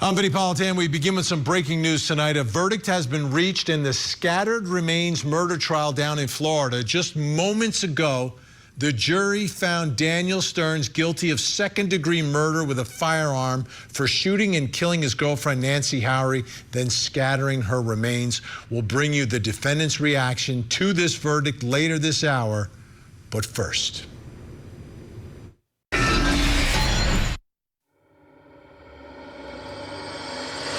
I'm Vinny Politan. We begin with some breaking news tonight. A verdict has been reached in the scattered remains murder trial down in Florida. Just moments ago, the jury found Daniel Stearns guilty of second-degree murder with a firearm for shooting and killing his girlfriend, Nancy Howery, then scattering her remains. We'll bring you the defendant's reaction to this verdict later this hour. But first.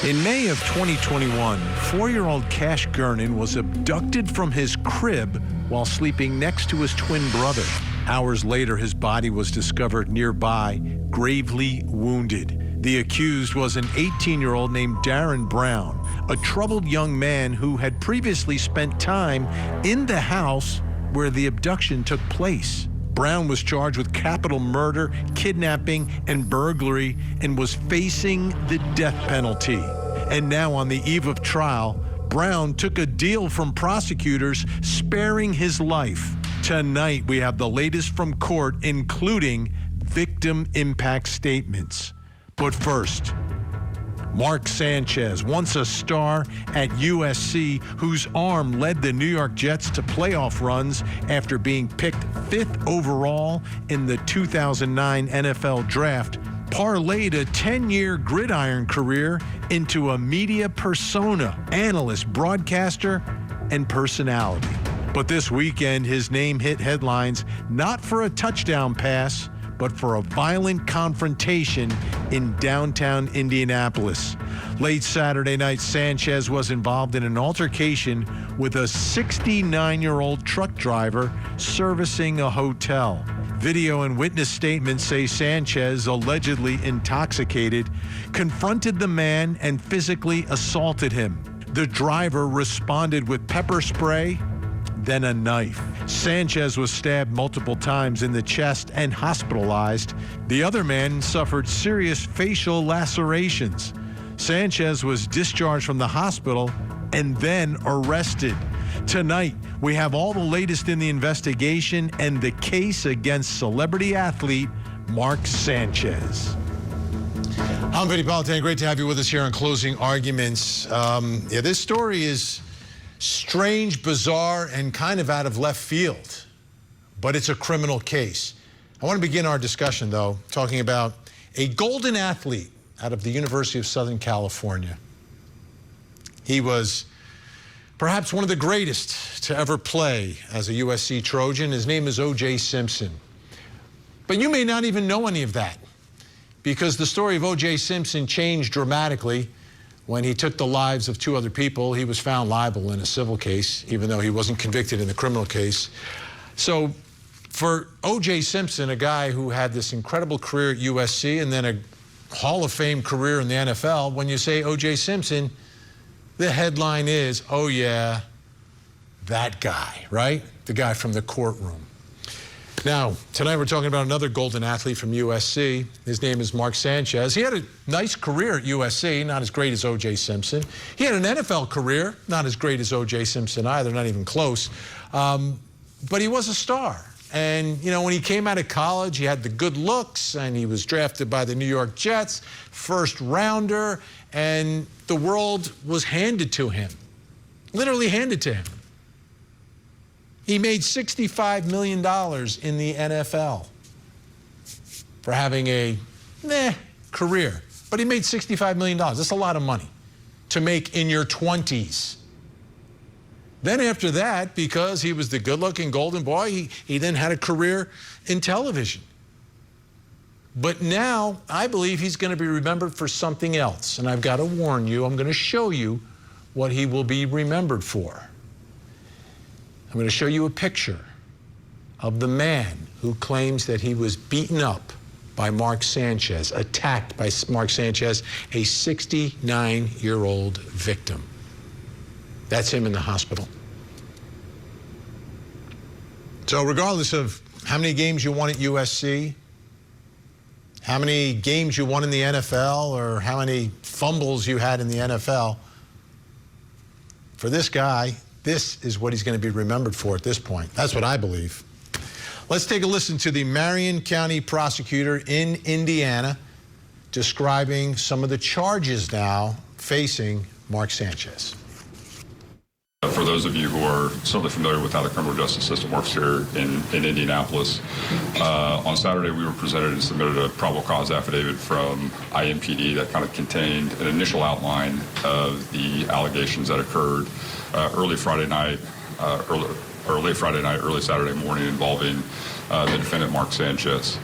In May of 2021, 4-year-old Cash Gernon was abducted from his crib while sleeping next to his twin brother. Hours later, his body was discovered nearby, gravely wounded. The accused was an 18-year-old named Darren Brown, a troubled young man who had previously spent time in the house where the abduction took place. Brown was charged with capital murder, kidnapping, and burglary, and was facing the death penalty. And now, on the eve of trial, Brown took a deal from prosecutors, sparing his life. Tonight, we have the latest from court, including victim impact statements. But first, Mark Sanchez, once a star at USC, whose arm led the New York Jets to playoff runs after being picked 5th overall in the 2009 NFL Draft, parlayed a 10-year gridiron career into a media persona, analyst, broadcaster, and personality. But this weekend, his name hit headlines not for a touchdown pass, but for a violent confrontation in downtown Indianapolis. Late Saturday night, Sanchez was involved in an altercation with a 69-year-old truck driver servicing a hotel. Video and witness statements say Sanchez, allegedly intoxicated, confronted the man and physically assaulted him. The driver responded with pepper spray, then a knife. Sanchez was stabbed multiple times in the chest and hospitalized. The other man suffered serious facial lacerations. Sanchez was discharged from the hospital and then arrested. Tonight, we have all the latest in the investigation and the case against celebrity athlete Mark Sanchez. I'm Vinny Politan. Great to have you with us here on Closing Arguments. This story is strange, bizarre, and kind of out of left field, but it's a criminal case. I want to begin our discussion, though, talking about a golden athlete out of the University of Southern California. He was perhaps one of the greatest to ever play as a USC Trojan. His name is O.J. Simpson. But you may not even know any of that, because the story of O.J. Simpson changed dramatically when he took the lives of 2 other people. He was found liable in a civil case, even though he wasn't convicted in the criminal case. So for O.J. Simpson, a guy who had this incredible career at USC and then a Hall of Fame career in the NFL, when you say O.J. Simpson, the headline is, oh yeah, that guy, right? The guy from the courtroom. Now, tonight we're talking about another golden athlete from USC. His name is Mark Sanchez. He had a nice career at USC, not as great as O.J. Simpson. He had an NFL career, not as great as O.J. Simpson either, not even close. But he was a star. And, you know, when he came out of college, he had the good looks, and he was drafted by the New York Jets, first rounder, and the world was handed to him, literally handed to him. He made $65 million in the NFL for having a career. But he made $65 million. That's a lot of money to make in your 20s. Then after that, because he was the good-looking golden boy, he then had a career in television. But now, I believe he's going to be remembered for something else. And I've got to warn you, I'm going to show you what he will be remembered for. I'm going to show you a picture of the man who claims that he was beaten up by Mark Sanchez, attacked by Mark Sanchez, a 69-year-old victim. That's him in the hospital. So regardless of how many games you won at USC, how many games you won in the NFL, or how many fumbles you had in the NFL, for this guy, this is what he's going to be remembered for at this point. That's what I believe. Let's take a listen to the Marion County prosecutor in Indiana describing some of the charges now facing Mark Sanchez. For those of you who are certainly familiar with how the criminal justice system works here in Indianapolis, on Saturday we were presented and submitted a probable cause affidavit from IMPD that kind of contained an initial outline of the allegations that occurred early Friday night, early Saturday morning involving the defendant Mark Sanchez.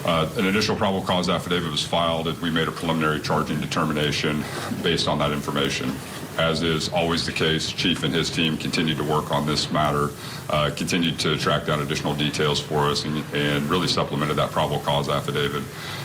An initial probable cause affidavit was filed and we made a preliminary charging determination based on that information. As is always the case, Chief and his team continued to work on this matter, continued to track down additional details for us and really supplemented that probable cause affidavit.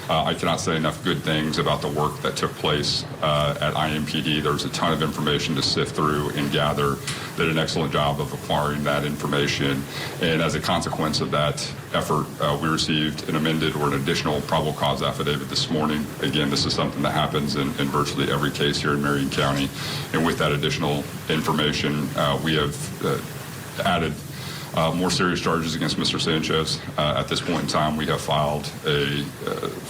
I cannot say enough good things about the work that took place at IMPD. There was a ton of information to sift through and gather. Did an excellent job of acquiring that information. And as a consequence of that effort, we received an amended or an additional probable cause affidavit this morning. Again, this is something that happens in virtually every case here in Marion County. And with that additional information, we have added more serious charges against Mr. Sanchez. At this point in time, we have filed a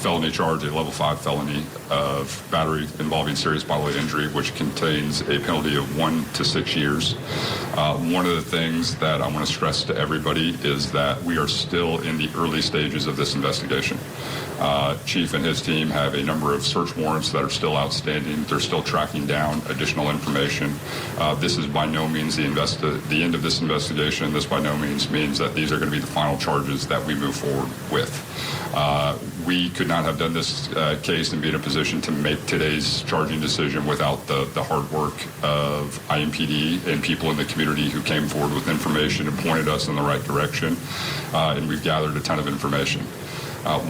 felony charge, a level 5 felony of battery involving serious bodily injury, which contains a penalty of 1 to 6 years. One of the things that I want to stress to everybody is that we are still in the early stages of this investigation. Chief and his team have a number of search warrants that are still outstanding. They're still tracking down additional information. This is by no means the end of this investigation. This by no means that these are going to be the final charges that we move forward with. We could not have done this case and be in a position to make today's charging decision without the hard work of IMPD and people in the community who came forward with information and pointed us in the right direction. And we've gathered a ton of information.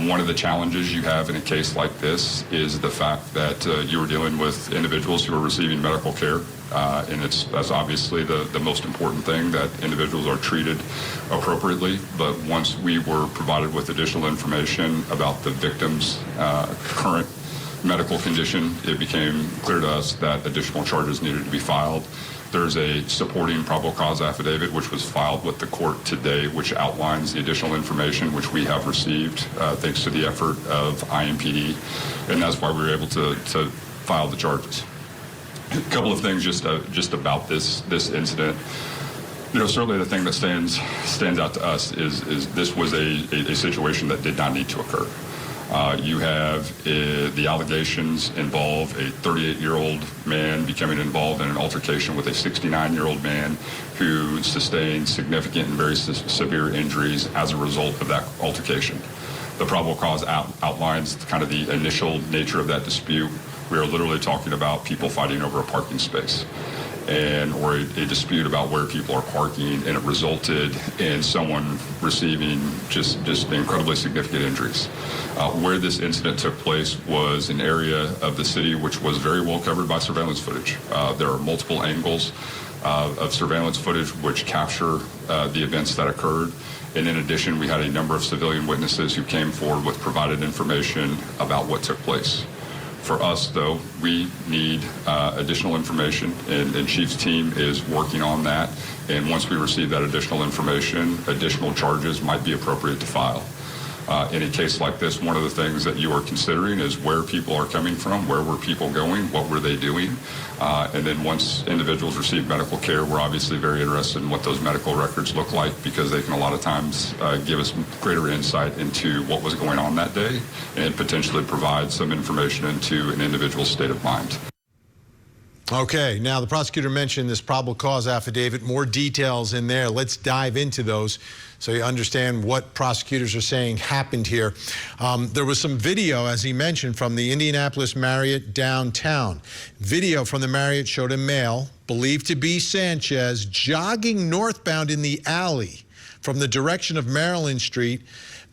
One of the challenges you have in a case like this is the fact that you are dealing with individuals who are receiving medical care. And that's obviously the most important thing, that individuals are treated appropriately. But once we were provided with additional information about the victim's current medical condition, it became clear to us that additional charges needed to be filed. There's a supporting probable cause affidavit which was filed with the court today, which outlines the additional information which we have received thanks to the effort of IMPD, and that's why we were able to file the charges. A couple of things just about this incident. You know, certainly the thing that stands out to us is this was a situation that did not need to occur. You have the allegations involve a 38-year-old man becoming involved in an altercation with a 69-year-old man who sustained significant and very severe injuries as a result of that altercation. The probable cause outlines kind of the initial nature of that dispute. We are literally talking about people fighting over a parking space, or a dispute about where people are parking, and it resulted in someone receiving just incredibly significant injuries. Where this incident took place was an area of the city which was very well covered by surveillance footage. There are multiple angles of surveillance footage which capture the events that occurred. And in addition, we had a number of civilian witnesses who came forward with provided information about what took place. For us, though, we need additional information, and Chief's team is working on that. And once we receive that additional information, additional charges might be appropriate to file. In a case like this, one of the things that you are considering is where people are coming from, where were people going, what were they doing? And then once individuals receive medical care, we're obviously very interested in what those medical records look like, because they can a lot of times give us greater insight into what was going on that day and potentially provide some information into an individual's state of mind. Okay, now the prosecutor mentioned this probable cause affidavit, more details in there. Let's dive into those so you understand what prosecutors are saying happened here. There was some video, as he mentioned, from the Indianapolis Marriott downtown. Video from the Marriott showed a male, believed to be Sanchez, jogging northbound in the alley from the direction of Maryland Street.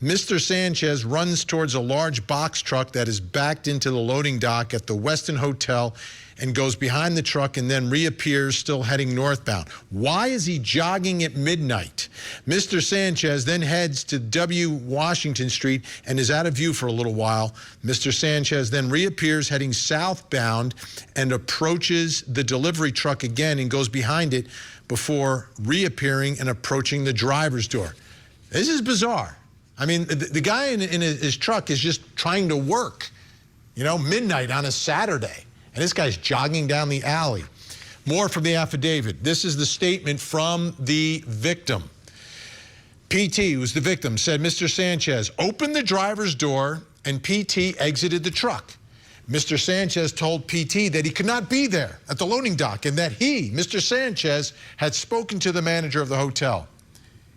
Mr. Sanchez runs towards a large box truck that is backed into the loading dock at the Westin Hotel and goes behind the truck and then reappears still heading northbound. Why is he jogging at midnight? Mr. Sanchez then heads to W. Washington Street and is out of view for a little while. Mr. Sanchez then reappears heading southbound and approaches the delivery truck again and goes behind it before reappearing and approaching the driver's door. This is bizarre. I mean, the guy in his truck is just trying to work, midnight on a Saturday. And this guy's jogging down the alley. More from the affidavit. This is the statement from the victim. PT, who's the victim, said Mr. Sanchez opened the driver's door and PT exited the truck. Mr. Sanchez told PT that he could not be there at the loading dock and that he, Mr. Sanchez, had spoken to the manager of the hotel.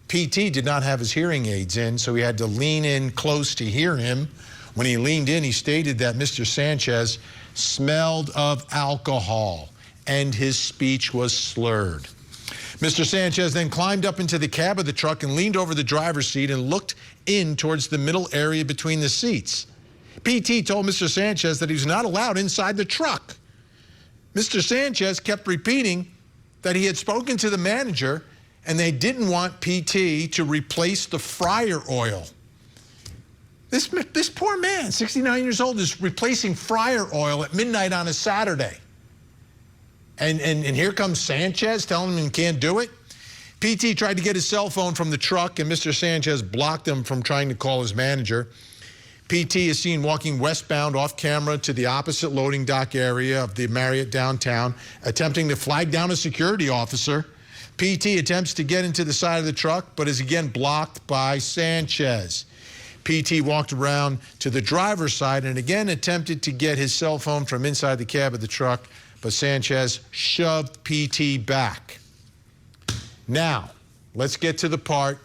PT did not have his hearing aids in, so he had to lean in close to hear him. When he leaned in, he stated that Mr. Sanchez smelled of alcohol and his speech was slurred. Mr. Sanchez then climbed up into the cab of the truck and leaned over the driver's seat and looked in towards the middle area between the seats. PT told Mr. Sanchez that he was not allowed inside the truck. Mr. Sanchez kept repeating that he had spoken to the manager and they didn't want PT to replace the fryer oil. This poor man, 69 years old, is replacing fryer oil at midnight on a Saturday. And here comes Sanchez telling him he can't do it. PT tried to get his cell phone from the truck, and Mr. Sanchez blocked him from trying to call his manager. PT is seen walking westbound off camera to the opposite loading dock area of the Marriott downtown, attempting to flag down a security officer. PT attempts to get into the side of the truck, but is again blocked by Sanchez. PT walked around to the driver's side and again attempted to get his cell phone from inside the cab of the truck, but Sanchez shoved PT back. Now, let's get to the part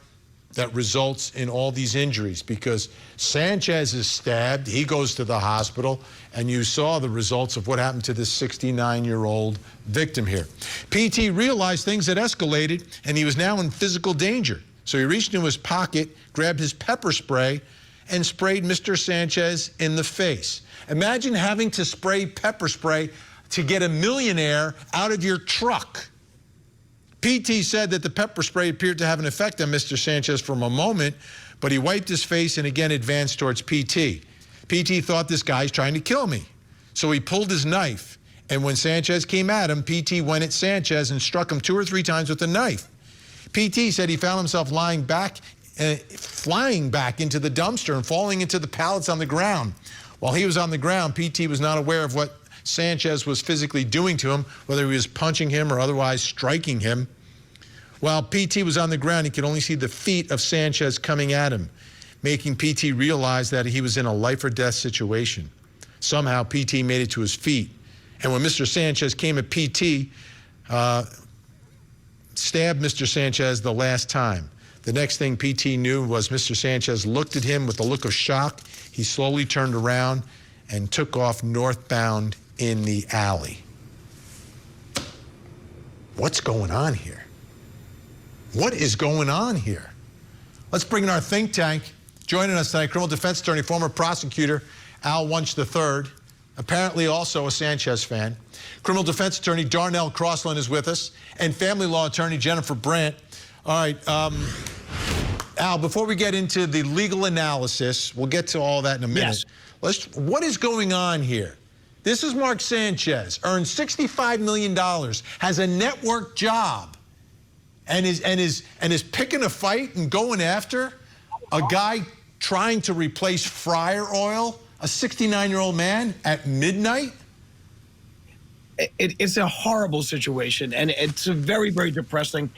that results in all these injuries, because Sanchez is stabbed, he goes to the hospital, and you saw the results of what happened to this 69-year-old victim here. PT realized things had escalated, and he was now in physical danger. So he reached into his pocket, grabbed his pepper spray, and sprayed Mr. Sanchez in the face. Imagine having to spray pepper spray to get a millionaire out of your truck. PT said that the pepper spray appeared to have an effect on Mr. Sanchez for a moment, but he wiped his face and again advanced towards PT. PT thought this guy's trying to kill me. So he pulled his knife, and when Sanchez came at him, PT went at Sanchez and struck him 2 or 3 times with a knife. PT said he found himself lying back, flying back into the dumpster and falling into the pallets on the ground. While he was on the ground, PT was not aware of what Sanchez was physically doing to him, whether he was punching him or otherwise striking him. While PT was on the ground, he could only see the feet of Sanchez coming at him, making PT realize that he was in a life or death situation. Somehow, PT made it to his feet. And when Mr. Sanchez came at PT, stabbed Mr. Sanchez the last time. The next thing PT knew was Mr. Sanchez looked at him with a look of shock. He slowly turned around and took off northbound in the alley. What's going on here? What is going on here? Let's bring in our think tank. Joining us tonight, criminal defense attorney, former prosecutor Al Wunsch III, apparently also a Sanchez fan. Criminal defense attorney Darnell Crossland is with us, and family law attorney Jennifer Brandt. All right, Al, before we get into the legal analysis, we'll get to all that in a minute. Yes. What is going on here? This is Mark Sanchez, earns $65 million, has a network job, and is picking a fight and going after a guy trying to replace fryer oil, a 69-year-old man at midnight? It's a horrible situation, and it's very, very depressing.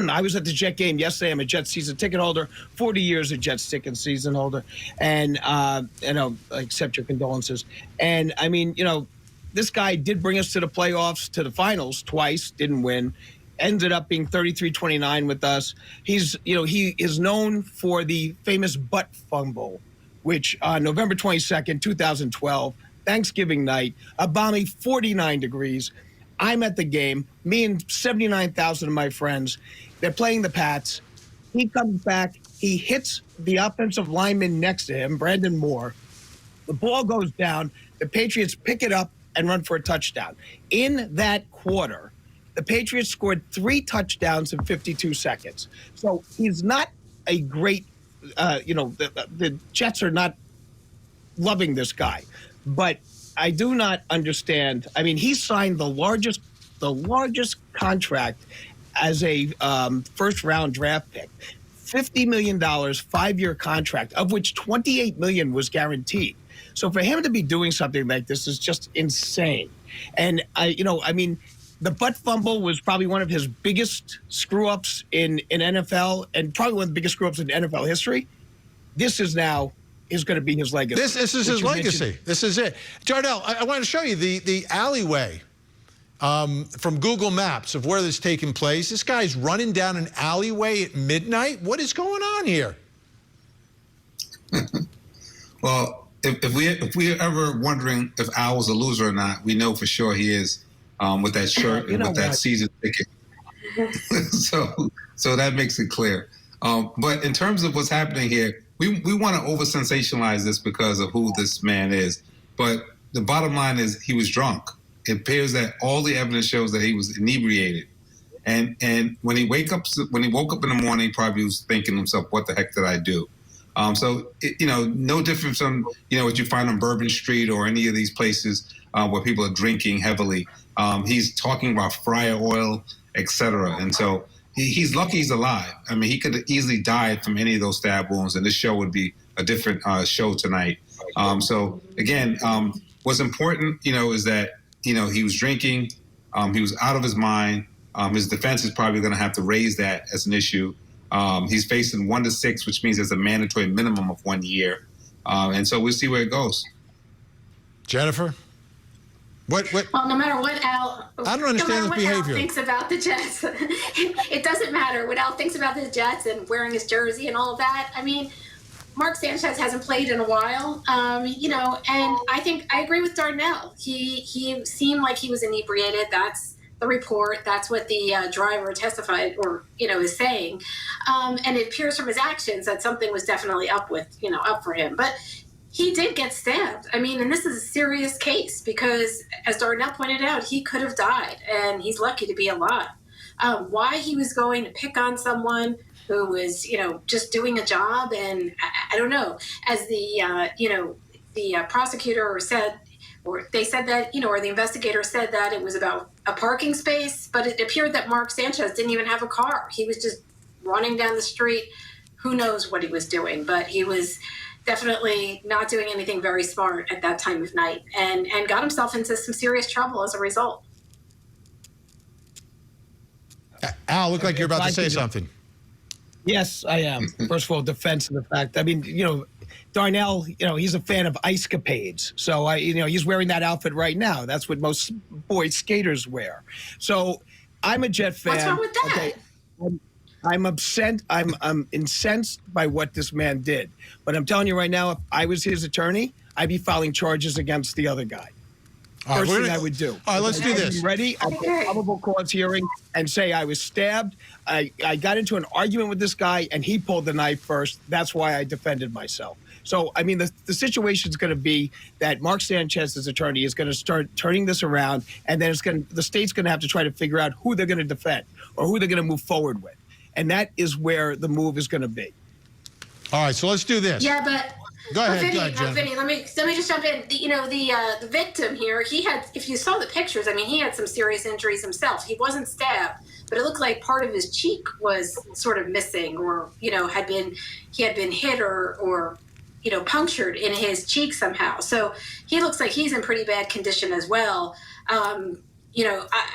I was at the Jet game yesterday. I'm a Jet season ticket holder, 40 years a Jets ticket season holder, and I accept your condolences. And I mean, this guy did bring us to the playoffs, to the finals twice, didn't win, ended up being 33-29 with us. He is known for the famous butt fumble, which on November 22nd, 2012, Thanksgiving night, a balmy 49 degrees. I'm at the game, me and 79,000 of my friends. They're playing the Pats. He comes back. He hits the offensive lineman next to him, Brandon Moore. The ball goes down. The Patriots pick it up and run for a touchdown. In that quarter, the Patriots scored 3 touchdowns in 52 seconds. So he's not a great, the Jets are not loving this guy. But I do not understand. I mean, he signed the largest contract as a first-round draft pick. $50 million 5-year contract, of which $28 million was guaranteed. So for him to be doing something like this is just insane. And the butt fumble was probably one of his biggest screw-ups in NFL, and probably one of the biggest screw-ups in NFL history. This is now going to be his legacy. This is his legacy. This is it. Jardel, I want to show you the alleyway from Google Maps of where this is taking place. This guy's running down an alleyway at midnight. What is going on here? Well, if we're ever wondering if Al was a loser or not, we know for sure he is, with that shirt and with that season ticket. so that makes it clear. But in terms of what's happening here, we want to over-sensationalize this because of who this man is. But the bottom line is he was drunk. It appears that all the evidence shows that he was inebriated. And when he woke up in the morning, he probably was thinking to himself, what the heck did I do? No different from, what you find on Bourbon Street or any of these places where people are drinking heavily. He's talking about fryer oil, etc. And so he's lucky he's alive. I mean, he could have easily died from any of those stab wounds, and this show would be a different show tonight. So again, what's important, is that, he was drinking, he was out of his mind. His defense is probably going to have to raise that as an issue. He's facing 1 to 6, which means there's a mandatory minimum of 1 year. And so we'll see where it goes. Jennifer? What? Well, no matter what Al, I don't understand this behavior. Al thinks about the Jets, it doesn't matter what Al thinks about the Jets and wearing his jersey and all of that. I mean, Mark Sanchez hasn't played in a while, and I think I agree with Darnell. He seemed like he was inebriated. That's the report. That's what the driver testified or, is saying. And it appears from his actions that something was definitely up for him. But he did get stabbed. I mean, and this is a serious case because, as Darnell pointed out, he could have died, and he's lucky to be alive. Why he was going to pick on someone who was, just doing a job, and I don't know. As the prosecutor said, or they said that, or the investigator said that it was about a parking space, but it appeared that Mark Sanchez didn't even have a car. He was just running down the street. Who knows what he was doing, but he was definitely not doing anything very smart at that time of night, and got himself into some serious trouble as a result. Al, look like you're about to say something. Yes, I am. First of all, defense of the fact. I mean, Darnell, he's a fan of ice capades. So, he's wearing that outfit right now. That's what most boy skaters wear. So, I'm a Jet fan. What's wrong with that? Okay. I'm upset. I'm incensed by what this man did. But I'm telling you right now, if I was his attorney, I'd be filing charges against the other guy. First thing I would do. All right, let's do this. Ready? I'll get a probable cause hearing and say I was stabbed. I got into an argument with this guy, and he pulled the knife first. That's why I defended myself. So, I mean, the situation is going to be that Mark Sanchez's attorney is going to start turning this around, and then the state's going to have to try to figure out who they're going to defend or who they're going to move forward with. And that is where the move is going to be. All right, so let's do this. Yeah, but Go ahead, Vinny, let me just jump in. The victim here, he had, if you saw the pictures, I mean, he had some serious injuries himself. He wasn't stabbed, but it looked like part of his cheek was sort of missing, or he had been hit or punctured in his cheek somehow. So he looks like he's in pretty bad condition as well. I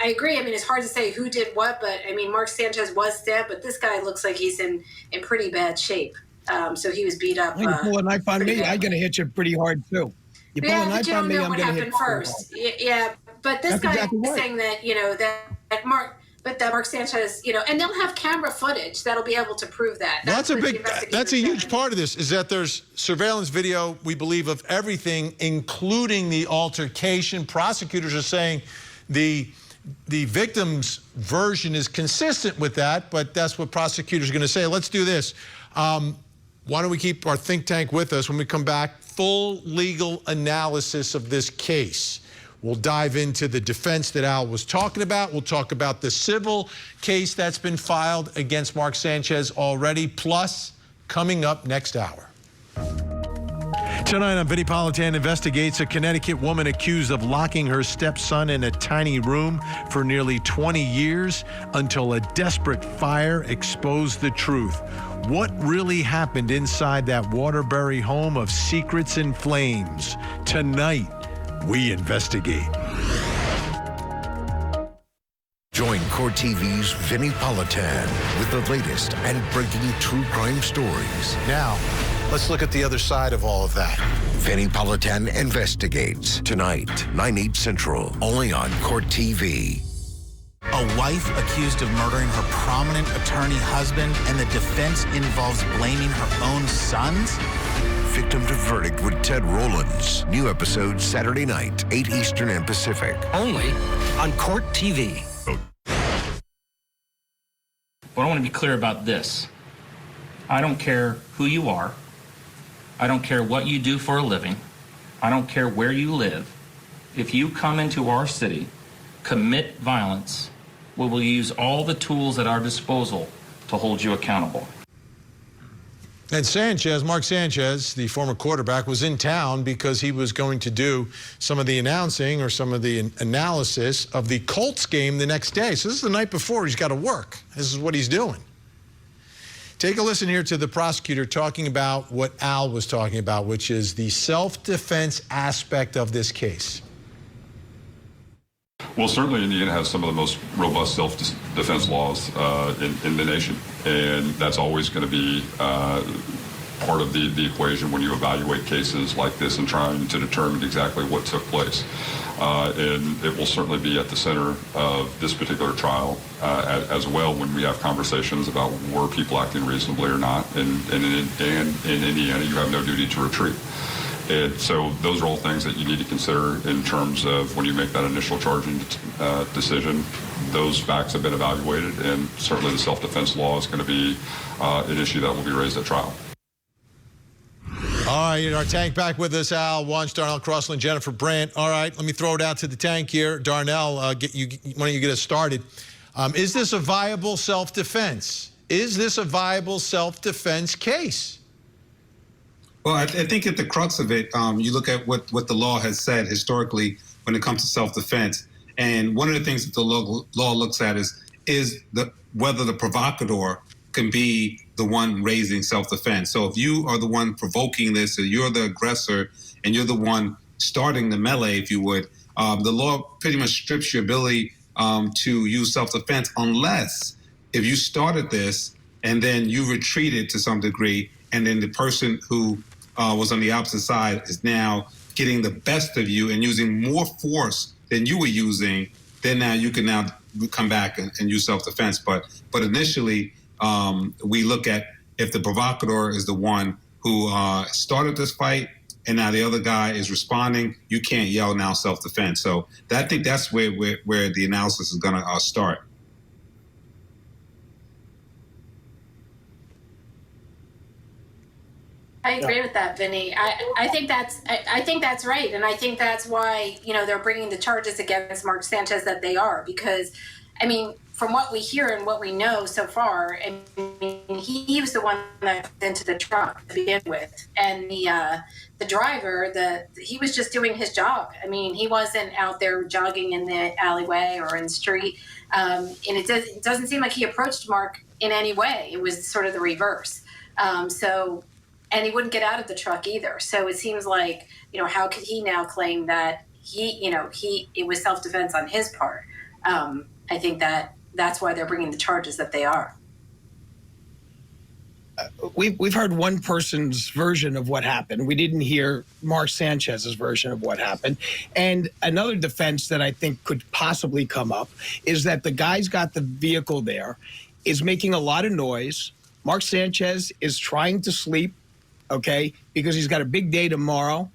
agree. I mean, it's hard to say who did what, but I mean, Mark Sanchez was stabbed, but this guy looks like he's in pretty bad shape. So he was beat up. You pull a knife on me, I'm going to hit you pretty hard too. You pull a knife on me, I'm going to hit you first. Yeah, but this guy is saying that that Mark Sanchez, and they'll have camera footage that'll be able to prove that. Well, that's a huge part of this, is that there's surveillance video, we believe, of everything, including the altercation. Prosecutors are saying the victim's version is consistent with that, but that's what prosecutors are going to say. Let's do this. Why don't we keep our think tank with us? When we come back, full legal analysis of this case. We'll dive into the defense that Al was talking about. We'll talk about the civil case that's been filed against Mark Sanchez already, plus coming up next hour. Tonight on Vinnie Politan Investigates, a Connecticut woman accused of locking her stepson in a tiny room for nearly 20 years until a desperate fire exposed the truth. What really happened inside that Waterbury home of secrets and flames? Tonight, we investigate. Join Court TV's Vinnie Politan with the latest and breaking true crime stories. Now, let's look at the other side of all of that. Vinnie Politan Investigates. Tonight, 9/8 Central, only on Court TV. A wife accused of murdering her prominent attorney husband, and the defense involves blaming her own sons? Victim to Verdict with Ted Rollins. New episode Saturday night, 8 Eastern and Pacific. Only on Court TV. But I want to be clear about this. I don't care who you are. I don't care what you do for a living. I don't care where you live. If you come into our city, commit violence, we will use all the tools at our disposal to hold you accountable. And Sanchez, Mark Sanchez, the former quarterback, was in town because he was going to do some of the announcing or some of the analysis of the Colts game the next day. So this is the night before. He's got to work. This is what he's doing. Take a listen here to the prosecutor talking about what Al was talking about, which is the self-defense aspect of this case. Well, certainly Indiana has some of the most robust self-defense laws in the nation, and that's always going to be part of the equation when you evaluate cases like this and trying to determine exactly what took place. And it will certainly be at the center of this particular trial as well when we have conversations about were people acting reasonably or not. And in Indiana, you have no duty to retreat. And so those are all things that you need to consider in terms of when you make that initial charging decision. Those facts have been evaluated, and certainly the self-defense law is going to be an issue that will be raised at trial. All right, our tank back with us, Al Wunsch, Darnell Crossland, Jennifer Brandt. All right, let me throw it out to the tank here. Darnell, why don't you get us started? Is this a viable self-defense? Is this a viable self-defense case? Well, I think at the crux of it, you look at what the law has said historically when it comes to self-defense. And one of the things that the law looks at is whether the provocateur can be the one raising self-defense. So if you are the one provoking this, or you're the aggressor, and you're the one starting the melee, if you would, the law pretty much strips your ability to use self-defense unless if you started this and then you retreated to some degree, and then the person who was on the opposite side is now getting the best of you and using more force than you were using, then now you can now come back and use self-defense. But initially, we look at if the provocateur is the one who started this fight and now the other guy is responding, you can't yell now self-defense. So I think that's where the analysis is going to start. I agree with that, Vinny. I think that's right, and I think that's why they're bringing the charges against Mark Sanchez that they are, because, I mean, from what we hear and what we know so far, I mean, he was the one that got into the truck to begin with, and the driver, he was just doing his job. I mean, he wasn't out there jogging in the alleyway or in the street, and it doesn't seem like he approached Mark in any way. It was sort of the reverse. And he wouldn't get out of the truck either. So it seems like, how could he now claim that it was self-defense on his part? I think that's why they're bringing the charges that they are. We've heard one person's version of what happened. We didn't hear Mark Sanchez's version of what happened. And another defense that I think could possibly come up is that the guy's got the vehicle there, is making a lot of noise. Mark Sanchez is trying to sleep, okay, because he's got a big day tomorrow.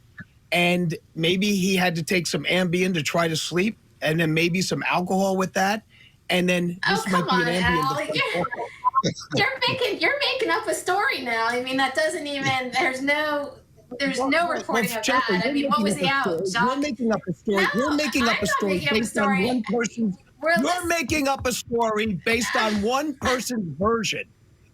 And maybe he had to take some Ambien to try to sleep, and then maybe some alcohol with that. And then this might be an Ambien. You're making up a story now. I mean, that doesn't even, there's no reporting of that. I mean, what was the out? You're making up a story. No, You're making up a story based on one person's. You're making up a story based on one person's version.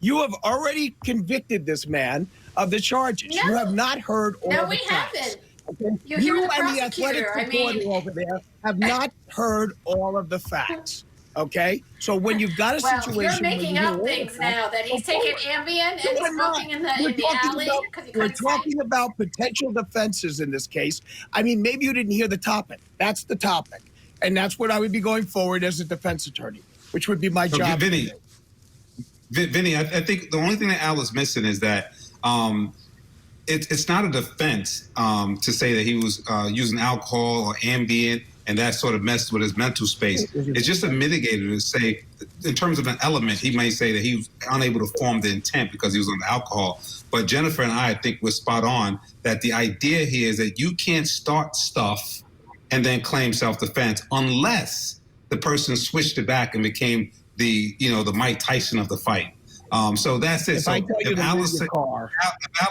You have already convicted this man of the charges. No. You have not heard all No, of the we facts. haven't. Okay? You're hearing the and the athletic prosecutor. I reporter mean- over there have not heard all of the facts. Okay, so when you've got a Well, situation, you're where making you hear up all the things facts, now that he's go taking forward. Ambien and No, he's I'm not. smoking in the We're talking alley about- because he We're couldn't say. talking about potential defenses in this case. I mean, maybe you didn't hear the topic. That's the topic, and that's what I would be going forward as a defense attorney, which would be my job. Vinny, I think the only thing that Al is missing is that it's not a defense to say that he was using alcohol or Ambien and that sort of messed with his mental space. It's just a mitigator to say, in terms of an element, he may say that he was unable to form the intent because he was on the alcohol. But Jennifer and I think we're spot on that the idea here is that you can't start stuff and then claim self-defense unless the person switched it back and became the Mike Tyson of the fight. So that's it. If So I tell you if to Al move is your car, if I'll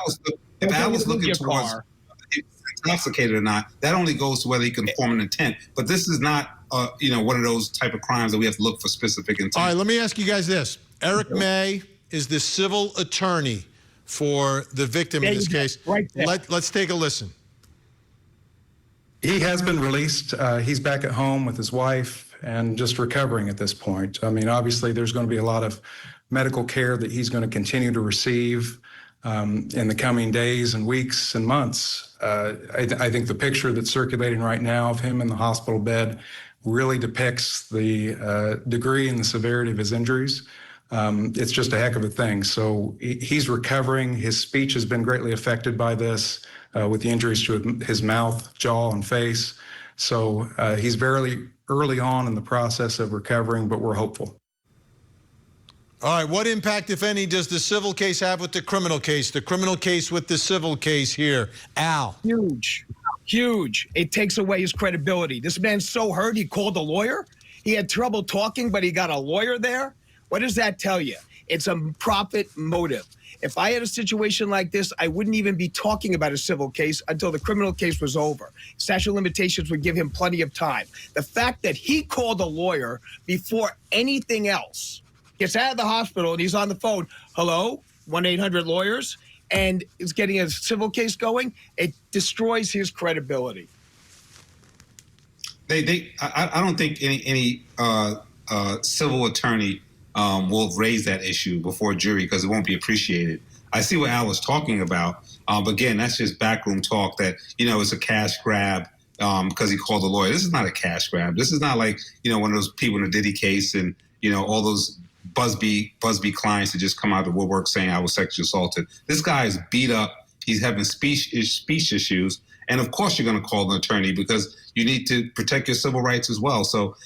Al tell you was to move looking your towards car. if he's intoxicated or not, that only goes to whether he can form an intent. But this is not, one of those type of crimes that we have to look for specific intent. All right, let me ask you guys this. Eric May is the civil attorney for the victim in this case. Right there. Let's take a listen. He has been released. He's back at home with his wife and just recovering at this point. I mean, obviously, there's going to be a lot of medical care that he's going to continue to receive in the coming days and weeks and months. I think the picture that's circulating right now of him in the hospital bed really depicts the degree and the severity of his injuries. It's just a heck of a thing. So he's recovering. His speech has been greatly affected by this with the injuries to his mouth, jaw, and face. So he's very early on in the process of recovering, but we're hopeful. All right, what impact, if any, does the civil case have with the criminal case? The criminal case with the civil case here. Al. Huge. It takes away his credibility. This man's so hurt, he called a lawyer. He had trouble talking, but he got a lawyer there. What does that tell you? It's a profit motive. If I had a situation like this, I wouldn't even be talking about a civil case until the criminal case was over. Statute of limitations would give him plenty of time. The fact that he called a lawyer before anything else, gets out of the hospital and he's on the phone, hello, 1-800-LAWYERS, and is getting a civil case going, it destroys his credibility. I don't think any civil attorney will raise that issue before a jury because it won't be appreciated. I see what Al was talking about, but again, that's just backroom talk that, it's a cash grab because he called a lawyer. This is not a cash grab. This is not like, one of those people in a Diddy case and, all those Busby clients that just come out of the woodwork saying I was sexually assaulted. This guy is beat up. He's having speech issues. And of course, you're going to call an attorney because you need to protect your civil rights as well. So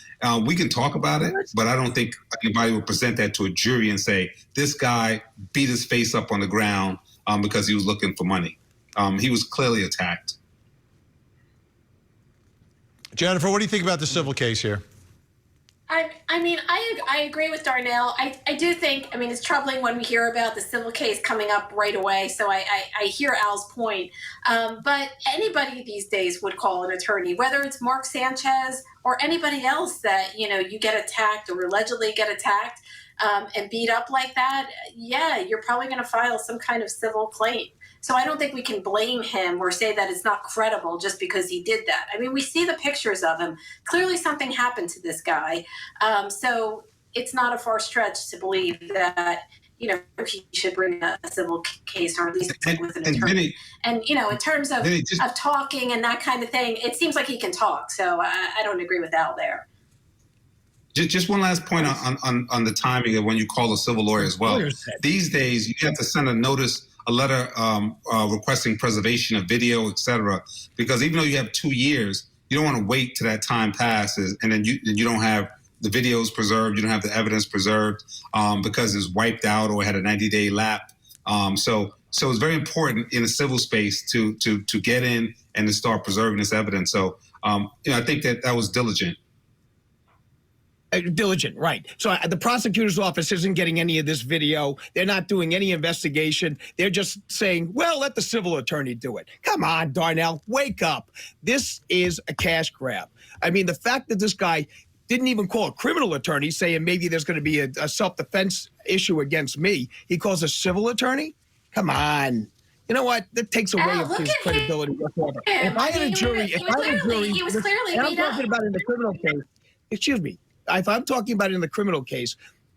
we can talk about it, but I don't think anybody will present that to a jury and say, this guy beat his face up on the ground because he was looking for money. He was clearly attacked. Jennifer, what do you think about the civil case here? I agree with Darnell. I do think, it's troubling when we hear about the civil case coming up right away. So I hear Al's point. But anybody these days would call an attorney, whether it's Mark Sanchez or anybody else that, you get attacked or allegedly get attacked and beat up like that. Yeah, you're probably going to file some kind of civil claim. So I don't think we can blame him or say that it's not credible just because he did that. We see the pictures of him. Clearly something happened to this guy. So it's not a far stretch to believe that, he should bring a civil case or at least with an attorney. And, in terms of talking and that kind of thing, it seems like he can talk. So I don't agree with Al there. Just one last point on the timing of when you call a civil lawyer as well. These days, you have to send a letter requesting preservation of video, et cetera, because even though you have 2 years, you don't want to wait till that time passes and then you don't have the videos preserved, you don't have the evidence preserved because it's wiped out or had a 90-day lap. So it's very important in a civil space to get in and to start preserving this evidence. So I think that was diligent. Diligent, right. So the prosecutor's office isn't getting any of this video. They're not doing any investigation. They're just saying, well, let the civil attorney do it. Come on, Darnell, wake up. This is a cash grab. The fact that this guy didn't even call a criminal attorney saying maybe there's going to be a self-defense issue against me. He calls a civil attorney? Come on. You know what? That takes away look his at credibility whatsoever. him. If I had a jury, He was clearly and I'm beat up. talking about in the criminal case. Excuse me. If I'm talking about in the criminal case,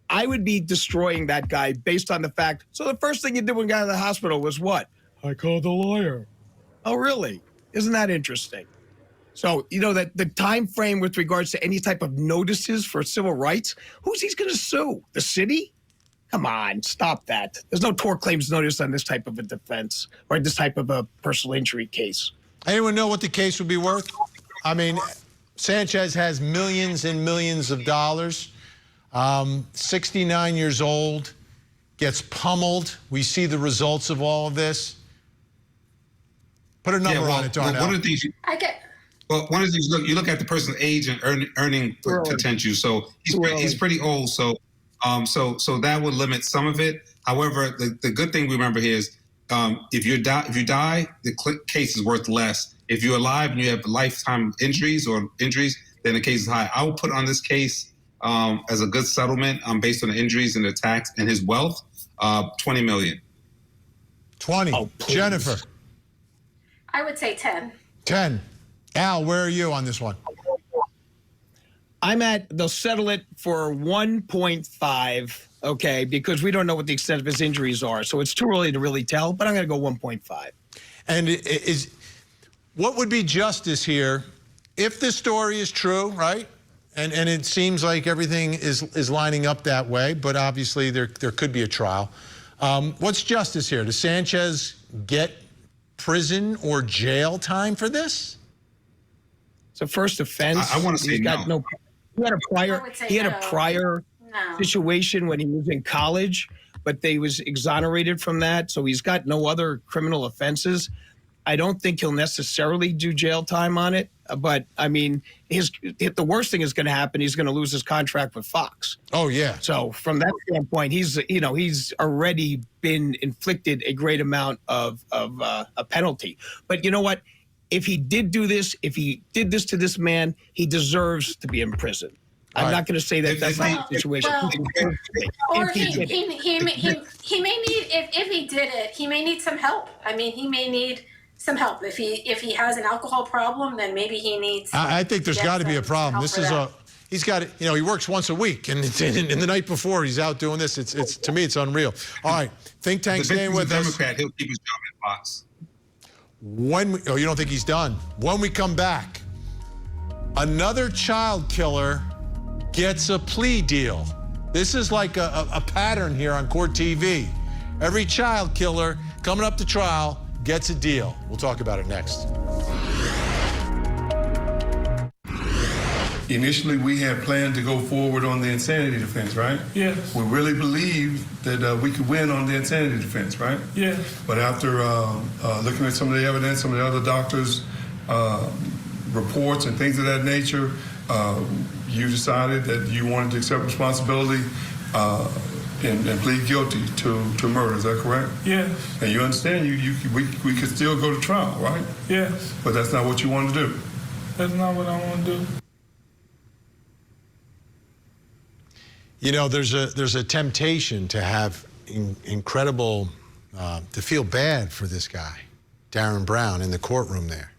I would be destroying that guy based on the fact. So the first thing you did when you got out of the hospital was what? I called the lawyer. Oh, really? Isn't that interesting? So, you know, that the time frame with regards to any type of notices for civil rights, who's he's going to sue? The city? Come on, stop that. There's no tort claims notice on this type of a defense or this type of a personal injury case. Anyone know what the case would be worth? I mean, Sanchez has millions and millions of dollars. 69 years old, gets pummeled. We see the results of all of this. Put a number on it, Darnell. One of the things one of the things, you look at the person's age and earning potential. So he's pretty old. So that would limit some of it. However, the good thing we remember here is if you die, the case is worth less. If you're alive and you have lifetime injuries, then the case is high. I will put on this case as a good settlement based on the injuries and the tax and his wealth, $20 million. 20. Oh, Jennifer. I would say 10. 10. Al, where are you on this one? They'll settle it for 1.5, okay, because we don't know what the extent of his injuries are. So it's too early to really tell, but I'm going to go 1.5. And what would be justice here if this story is true, right? And it seems like everything is lining up that way, but obviously there could be a trial. What's justice here? Does Sanchez get prison or jail time for this? It's a first offense. I want to say no. He had a prior situation when he was in college, but they was exonerated from that, so he's got no other criminal offenses. I don't think he'll necessarily do jail time on it, but I mean, the worst thing is going to happen. He's going to lose his contract with Fox. Oh yeah. So from that standpoint, he's already been inflicted a great amount of a penalty. But you know what? If he did do this, if he did this to this man, he deserves to be in prison. I'm not going to say that that's not the situation. Or he may need, if he did it, he may need some help. I mean, he may need some help. If he has an alcohol problem, then maybe he needs. I think there's got to be a problem. This is he's got it. You know, he works once a week, and the night before he's out doing this. It's to me, it's unreal. All right, think tank staying with us. Democrat, he'll keep his job in Fox. You don't think he's done? When we come back, another child killer gets a plea deal. This is like a pattern here on Court TV. Every child killer coming up to trial gets a deal. We'll talk about it next. Initially, we had planned to go forward on the insanity defense, right? Yes. We really believed that we could win on the insanity defense, right? Yes. But after looking at some of the evidence, some of the other doctors' reports and things of that nature, you decided that you wanted to accept responsibility and plead guilty to murder. Is that correct? Yes. And you understand we could still go to trial, right? Yes. But that's not what you want to do. That's not what I want to do. You know, there's a temptation to have incredible, to feel bad for this guy, Darren Brown, in the courtroom there.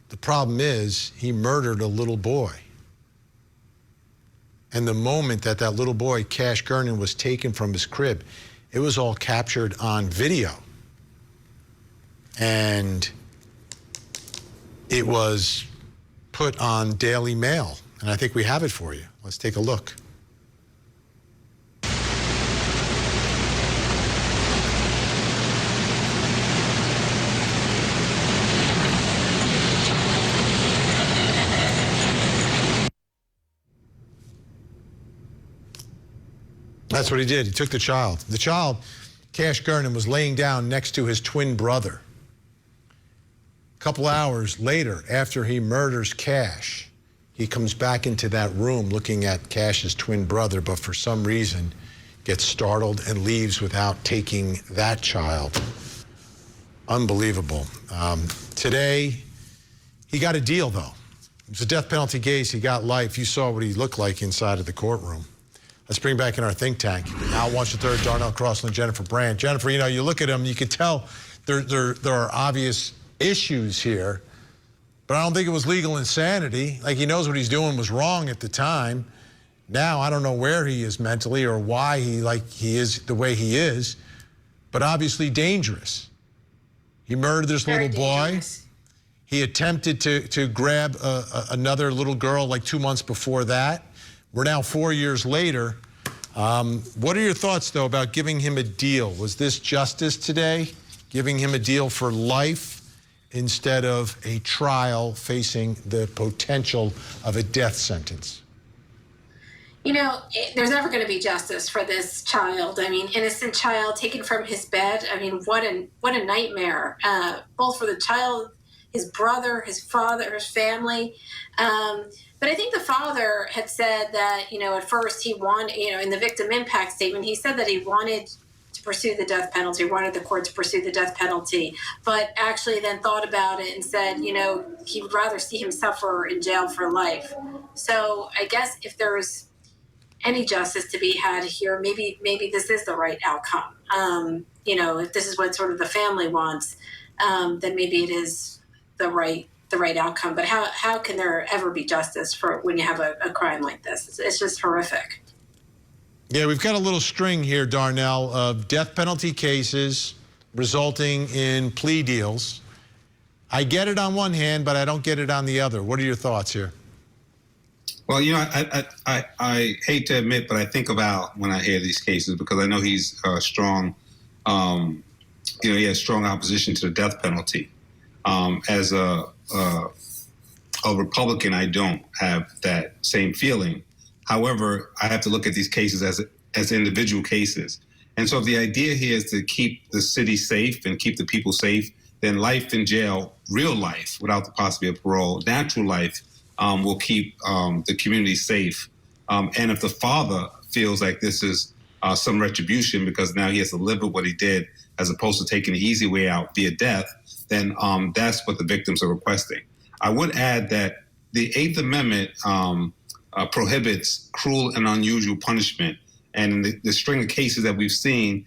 The problem is he murdered a little boy. And the moment that little boy, Cash Gernon, was taken from his crib, it was all captured on video. And it was put on Daily Mail. And I think we have it for you. Let's take a look. That's what he did. He took the child. The child, Cash Gernon, was laying down next to his twin brother. A couple hours later, after he murders Cash, he comes back into that room looking at Cash's twin brother, but for some reason gets startled and leaves without taking that child. Unbelievable. Today, he got a deal, though. It was a death penalty case. He got life. You saw what he looked like inside of the courtroom. Let's bring back in our think tank. Al Wunsch III, Darnell Crossland, Jennifer Brandt. Jennifer, you look at them, you could tell there are obvious issues here, but I don't think it was legal insanity. Like, he knows what he's doing was wrong at the time. Now, I don't know where he is mentally or why he is the way he is, but obviously dangerous. He murdered this little boy. He attempted to grab another little girl like 2 months before that. We're now 4 years later. What are your thoughts, though, about giving him a deal? Was this justice today, giving him a deal for life instead of a trial facing the potential of a death sentence? There's never going to be justice for this child. I mean, innocent child taken from his bed. I mean, what a nightmare, both for the child, his brother, his father, his family. But I think the father had said that, at first he wanted, in the victim impact statement, he said that he wanted to pursue the death penalty, wanted the court to pursue the death penalty, but actually then thought about it and said, he would rather see him suffer in jail for life. So I guess if there's any justice to be had here, maybe this is the right outcome. If this is what sort of the family wants, then maybe it is the right outcome. But how can there ever be justice for when you have a crime like this? It's just horrific. Yeah, we've got a little string here, Darnell, of death penalty cases resulting in plea deals. I get it on one hand, but I don't get it on the other. What are your thoughts here? Well, I hate to admit, but I think of Al when I hear these cases because I know he's strong. He has strong opposition to the death penalty. As a Republican, I don't have that same feeling. However, I have to look at these cases as individual cases. And so if the idea here is to keep the city safe and keep the people safe, then life in jail, real life, without the possibility of parole, natural life, will keep the community safe. And if the father feels like this is some retribution because now he has to live with what he did as opposed to taking the easy way out via death, then that's what the victims are requesting. I would add that the Eighth Amendment prohibits cruel and unusual punishment. And the string of cases that we've seen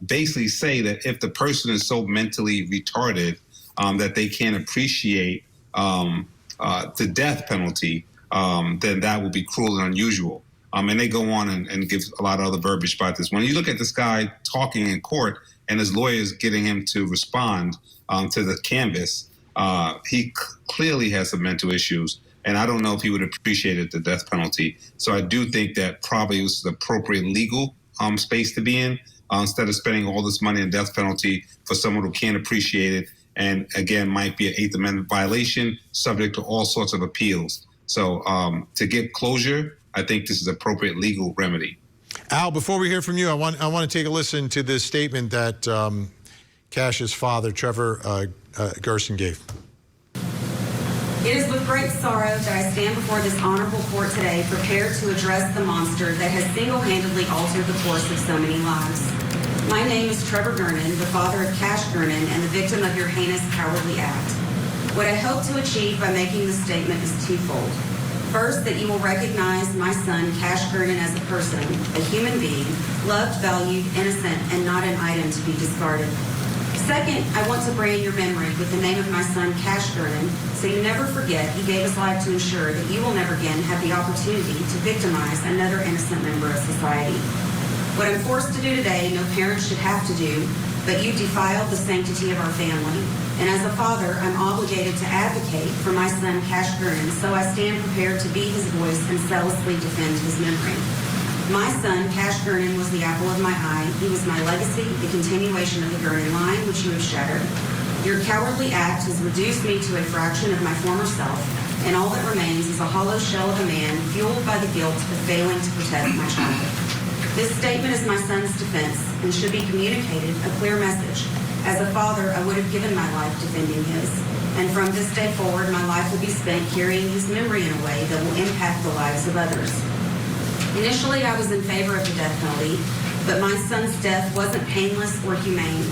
basically say that if the person is so mentally retarded that they can't appreciate the death penalty, then that will be cruel and unusual. And they go on and give a lot of other verbiage about this. When you look at this guy talking in court and his lawyers getting him to respond to the canvas, he clearly has some mental issues. And I don't know if he would have appreciated the death penalty. So I do think that probably was the appropriate legal space to be in instead of spending all this money on death penalty for someone who can't appreciate it. And again, might be an Eighth Amendment violation subject to all sorts of appeals. So to get closure, I think this is appropriate legal remedy. Al, before we hear from you, I want to take a listen to this statement that Cash's father, Trevor Gerson, gave. It is with great sorrow that I stand before this honorable court today, prepared to address the monster that has single-handedly altered the course of so many lives. My name is Trevor Gernon, the father of Cash Gernon and the victim of your heinous, cowardly act. What I hope to achieve by making this statement is twofold. First, that you will recognize my son, Cash Gernon, as a person, a human being, loved, valued, innocent, and not an item to be discarded. Second, I want to brand your memory with the name of my son, Cash Gernon, so you never forget he gave his life to ensure that you will never again have the opportunity to victimize another innocent member of society. What I'm forced to do today, no parent should have to do, but you defiled the sanctity of our family. And as a father, I'm obligated to advocate for my son, Cash Gernon, so I stand prepared to be his voice and zealously defend his memory. My son, Cash Gernon, was the apple of my eye. He was my legacy, the continuation of the Gernon line, which you have shattered. Your cowardly act has reduced me to a fraction of my former self, and all that remains is a hollow shell of a man fueled by the guilt of failing to protect my child. This statement is my son's defense and should be communicated a clear message. As a father, I would have given my life defending his, and from this day forward, my life will be spent carrying his memory in a way that will impact the lives of others. Initially, I was in favor of the death penalty, but my son's death wasn't painless or humane.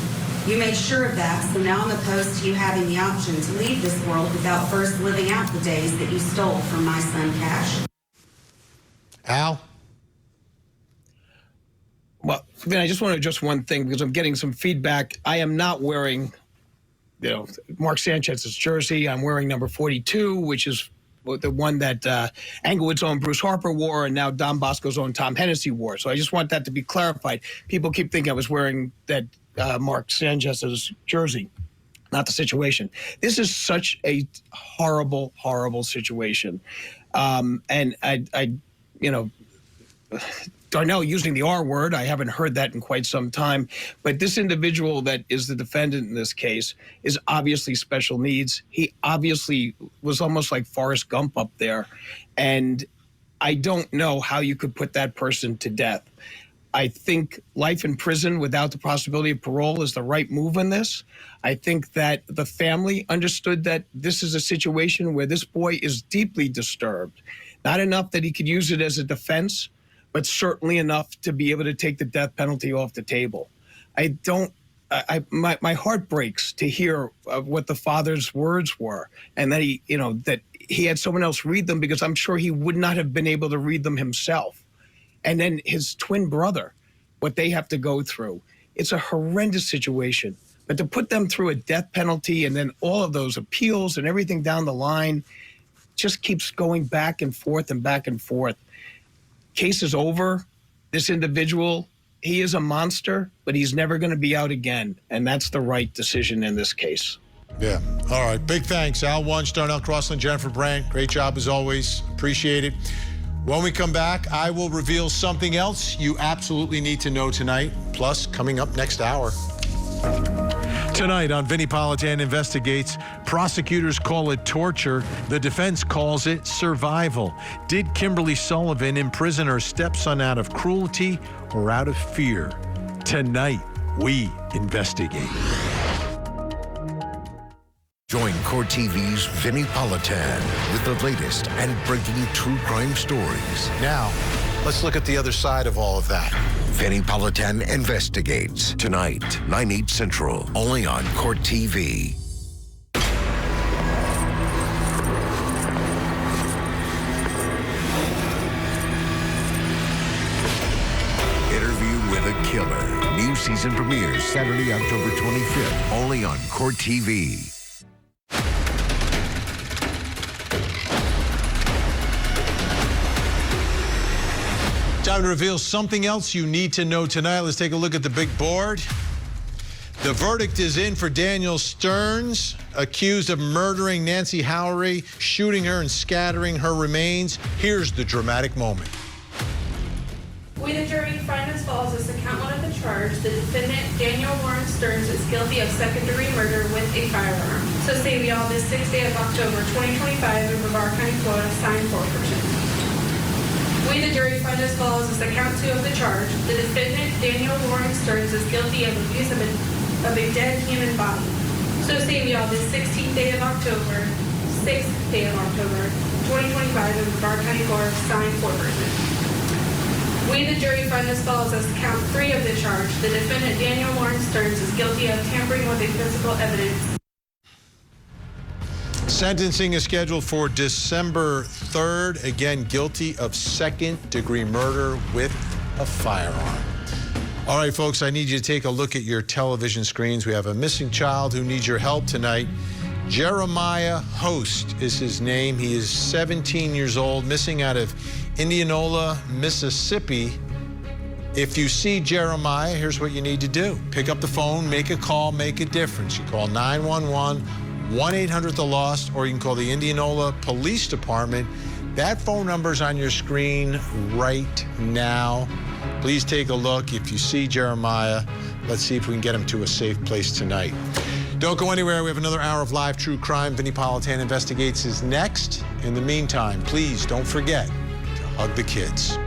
You made sure of that, so now I'm opposed to you having the option to leave this world without first living out the days that you stole from my son, Cash. Al? Well, Vin, I just want to address one thing because I'm getting some feedback. I am not wearing, Mark Sanchez's jersey. I'm wearing number 42, which is the one that Englewood's own Bruce Harper wore, and now Don Bosco's own Tom Hennessy wore. So I just want that to be clarified. People keep thinking I was wearing that Mark Sanchez's jersey. Not the situation. This is such a horrible, horrible situation. And Darnell using the R word, I haven't heard that in quite some time. But this individual that is the defendant in this case is obviously special needs. He obviously was almost like Forrest Gump up there. And I don't know how you could put that person to death. I think life in prison without the possibility of parole is the right move in this. I think that the family understood that this is a situation where this boy is deeply disturbed. Not enough that he could use it as a defense, but certainly enough to be able to take the death penalty off the table. My heart breaks to hear what the father's words were, and that he had someone else read them, because I'm sure he would not have been able to read them himself. And then his twin brother, what they have to go through. It's a horrendous situation. But to put them through a death penalty and then all of those appeals and everything down the line just keeps going back and forth and back and forth. Case is over. This individual, he is a monster, but he's never going to be out again. And that's the right decision in this case. Yeah. All right. Big thanks. Al Wunsch, Darnell Crossland, Jennifer Brandt. Great job as always. Appreciate it. When we come back, I will reveal something else you absolutely need to know tonight. Plus, coming up next hour. Tonight on Vinnie Politan Investigates, prosecutors call it torture. The defense calls it survival. Did Kimberly Sullivan imprison her stepson out of cruelty or out of fear? Tonight, we investigate. Join Court TV's Vinnie Politan with the latest and breaking true crime stories. Now, let's look at the other side of all of that. Vinnie Politan Investigates. Tonight, 9/8 Central, only on Court TV. Interview with a Killer. New season premieres Saturday, October 25th, only on Court TV. Time to reveal something else you need to know tonight. Let's take a look at the big board. The verdict is in for Daniel Stearns, accused of murdering Nancy Howery, shooting her and scattering her remains. Here's the dramatic moment. We, the jury, find as follows as to count one of the charge. The defendant, Daniel Warren Stearns, is guilty of second-degree murder with a firearm. So say we all this 6th day of October 2025 in Brevard County, Florida, signed for person. We, the jury, find as follows as to count 2 of the charge. The defendant, Daniel Warren Stearns, is guilty of abuse of a dead human body. So say we all this 16th day of October, 6th day of October 2025 in Brevard County, Florida, signed for person. We, the jury, find as follows as to count 3 of the charge. The defendant, Daniel Warren Stearns, is guilty of tampering with a physical evidence. Sentencing is scheduled for December 3rd. Again, guilty of second-degree murder with a firearm. All right, folks, I need you to take a look at your television screens. We have a missing child who needs your help tonight. Jeremiah Host is his name. He is 17 years old, missing out of Indianola, Mississippi. If you see Jeremiah, here's what you need to do. Pick up the phone, make a call, make a difference. You call 911, 1-800-THE-LOST, or you can call the Indianola Police Department. That phone number's on your screen right now. Please take a look. If you see Jeremiah, let's see if we can get him to a safe place tonight. Don't go anywhere. We have another hour of live true crime. Vinnie Politan Investigates is next. In the meantime, please don't forget to hug the kids.